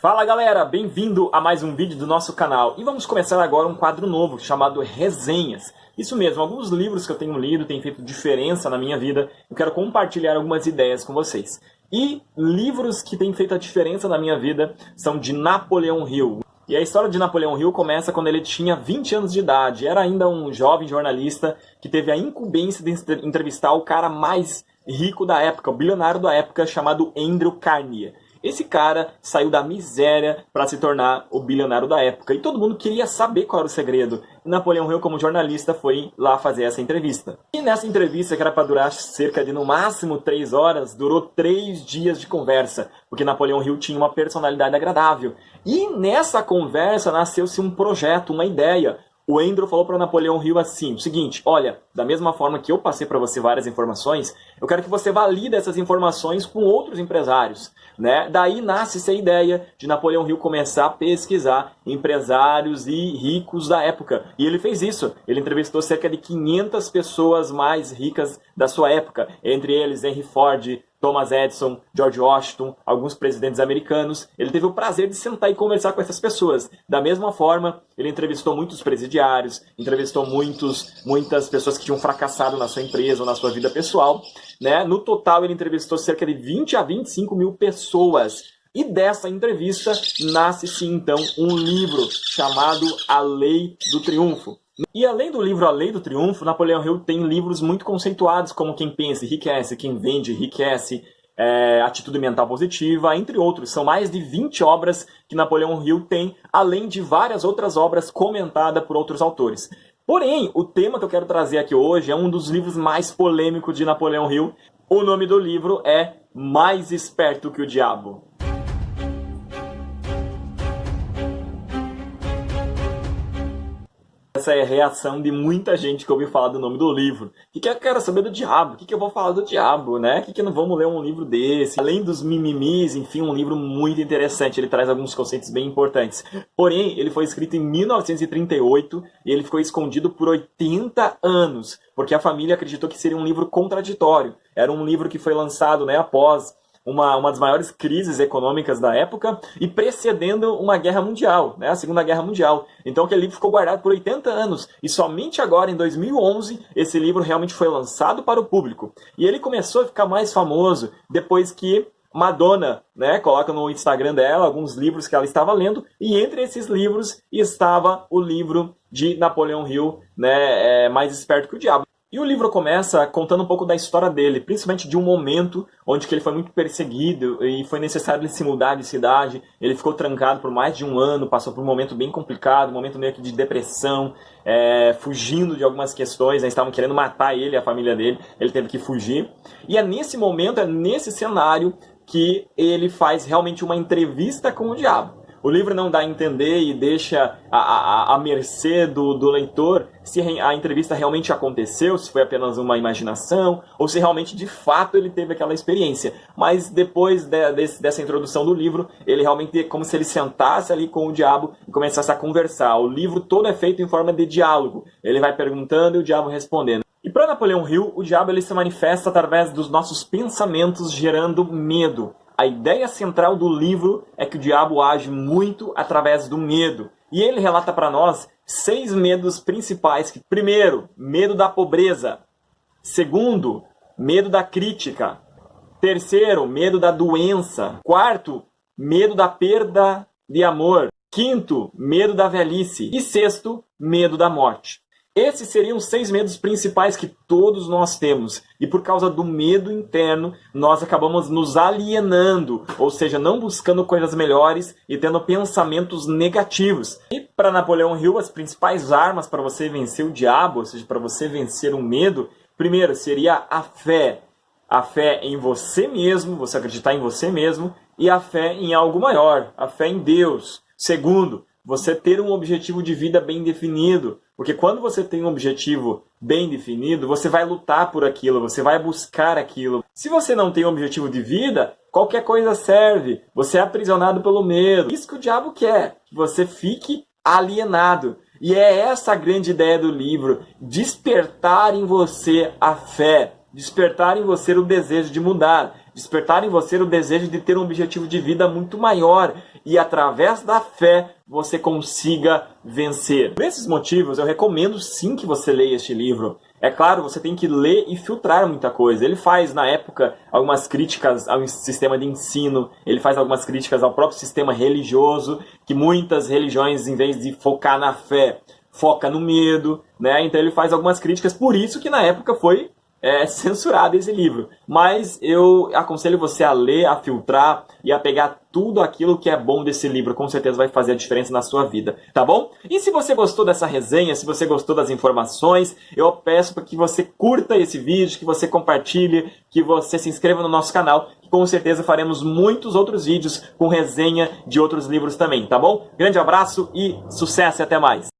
Fala galera, bem-vindo a mais um vídeo do nosso canal. E vamos começar agora um quadro novo chamado Resenhas. Isso mesmo, alguns livros que eu tenho lido têm feito diferença na minha vida. Eu quero compartilhar algumas ideias com vocês. E livros que têm feito a diferença na minha vida são de Napoleão Hill. E a história de Napoleão Hill começa quando ele tinha 20 anos de idade. Era ainda um jovem jornalista que teve a incumbência de entrevistar o cara mais rico da época, o bilionário da época, chamado Andrew Carnegie. Esse cara saiu da miséria para se tornar o bilionário da época. E todo mundo queria saber qual era o segredo. E Napoleão Hill, como jornalista, foi lá fazer essa entrevista. E nessa entrevista, que era para durar cerca de, no máximo, 3 horas, durou 3 dias de conversa. Porque Napoleão Hill tinha uma personalidade agradável. E nessa conversa nasceu-se um projeto, uma ideia. O Andrew falou para Napoleão Hill assim, o seguinte: olha, da mesma forma que eu passei para você várias informações, eu quero que você valide essas informações com outros empresários. Né? Daí nasce-se a ideia de Napoleão Hill começar a pesquisar empresários e ricos da época. E ele fez isso. Ele entrevistou cerca de 500 pessoas mais ricas da sua época. Entre eles, Henry Ford, Thomas Edison, George Washington, alguns presidentes americanos. Ele teve o prazer de sentar e conversar com essas pessoas. Da mesma forma, ele entrevistou muitos presidiários, entrevistou muitas pessoas que tinham fracassado na sua empresa ou na sua vida pessoal. Né? No total, ele entrevistou cerca de 20 a 25 mil pessoas. E dessa entrevista nasce-se então um livro chamado A Lei do Triunfo. E além do livro A Lei do Triunfo, Napoleão Hill tem livros muito conceituados como Quem Pensa Enriquece, Quem Vende Enriquece, Atitude Mental Positiva, entre outros. São mais de 20 obras que Napoleão Hill tem, além de várias outras obras comentadas por outros autores. Porém, o tema que eu quero trazer aqui hoje é um dos livros mais polêmicos de Napoleão Hill. O nome do livro é Mais Esperto que o Diabo. Essa é a reação de muita gente que ouviu falar do nome do livro. O que eu quero saber do diabo? O que eu vou falar do diabo, né? O que não vamos ler um livro desse? Além dos mimimis, enfim, um livro muito interessante. Ele traz alguns conceitos bem importantes. Porém, ele foi escrito em 1938 e ele ficou escondido por 80 anos, porque a família acreditou que seria um livro contraditório. Era um livro que foi lançado, né, após uma das maiores crises econômicas da época e precedendo uma guerra mundial, né, a Segunda Guerra Mundial. Então aquele livro ficou guardado por 80 anos e somente agora, em 2011, esse livro realmente foi lançado para o público. E ele começou a ficar mais famoso depois que Madonna, né, coloca no Instagram dela alguns livros que ela estava lendo, e entre esses livros estava o livro de Napoleão Hill, né, Mais Esperto que o Diabo. E o livro começa contando um pouco da história dele, principalmente de um momento onde que ele foi muito perseguido e foi necessário ele se mudar de cidade. Ele ficou trancado por mais de um ano, passou por um momento bem complicado, um momento meio que de depressão, fugindo de algumas questões, né? Estavam querendo matar ele, a família dele, ele teve que fugir. E é nesse momento, é nesse cenário que ele faz realmente uma entrevista com o diabo. O livro não dá a entender e deixa à mercê do leitor se a entrevista realmente aconteceu, se foi apenas uma imaginação, ou se realmente, de fato, ele teve aquela experiência. Mas depois dessa introdução do livro, ele realmente é como se ele sentasse ali com o diabo e começasse a conversar. O livro todo é feito em forma de diálogo. Ele vai perguntando e o diabo respondendo. E para Napoleão Hill, o diabo ele se manifesta através dos nossos pensamentos, gerando medo. A ideia central do livro é que o diabo age muito através do medo. E ele relata para nós 6 medos principais. Primeiro, medo da pobreza. Segundo, medo da crítica. Terceiro, medo da doença. Quarto, medo da perda de amor. Quinto, medo da velhice. E sexto, medo da morte. Esses seriam os 6 medos principais que todos nós temos. E por causa do medo interno, nós acabamos nos alienando. Ou seja, não buscando coisas melhores e tendo pensamentos negativos. E para Napoleão Hill, as principais armas para você vencer o diabo, ou seja, para você vencer o medo, primeiro seria a fé. A fé em você mesmo, você acreditar em você mesmo. E a fé em algo maior, a fé em Deus. Segundo, você ter um objetivo de vida bem definido. Porque quando você tem um objetivo bem definido, você vai lutar por aquilo, você vai buscar aquilo. Se você não tem um objetivo de vida, qualquer coisa serve. Você é aprisionado pelo medo. Isso que o diabo quer, que você fique alienado. E é essa a grande ideia do livro, despertar em você a fé, despertar em você o desejo de mudar, despertar em você o desejo de ter um objetivo de vida muito maior e através da fé você consiga vencer. Por esses motivos, eu recomendo sim que você leia este livro. É claro, você tem que ler e filtrar muita coisa. Ele faz, na época, algumas críticas ao sistema de ensino, ele faz algumas críticas ao próprio sistema religioso, que muitas religiões, em vez de focar na fé, foca no medo, né? Então ele faz algumas críticas, por isso que na época foi censurado esse livro. Mas eu aconselho você a ler, a filtrar e a pegar tudo aquilo que é bom desse livro. Com certeza vai fazer a diferença na sua vida, tá bom? E se você gostou dessa resenha, se você gostou das informações, eu peço para que você curta esse vídeo, que você compartilhe, que você se inscreva no nosso canal, que com certeza faremos muitos outros vídeos com resenha de outros livros também, tá bom? Grande abraço e sucesso e até mais!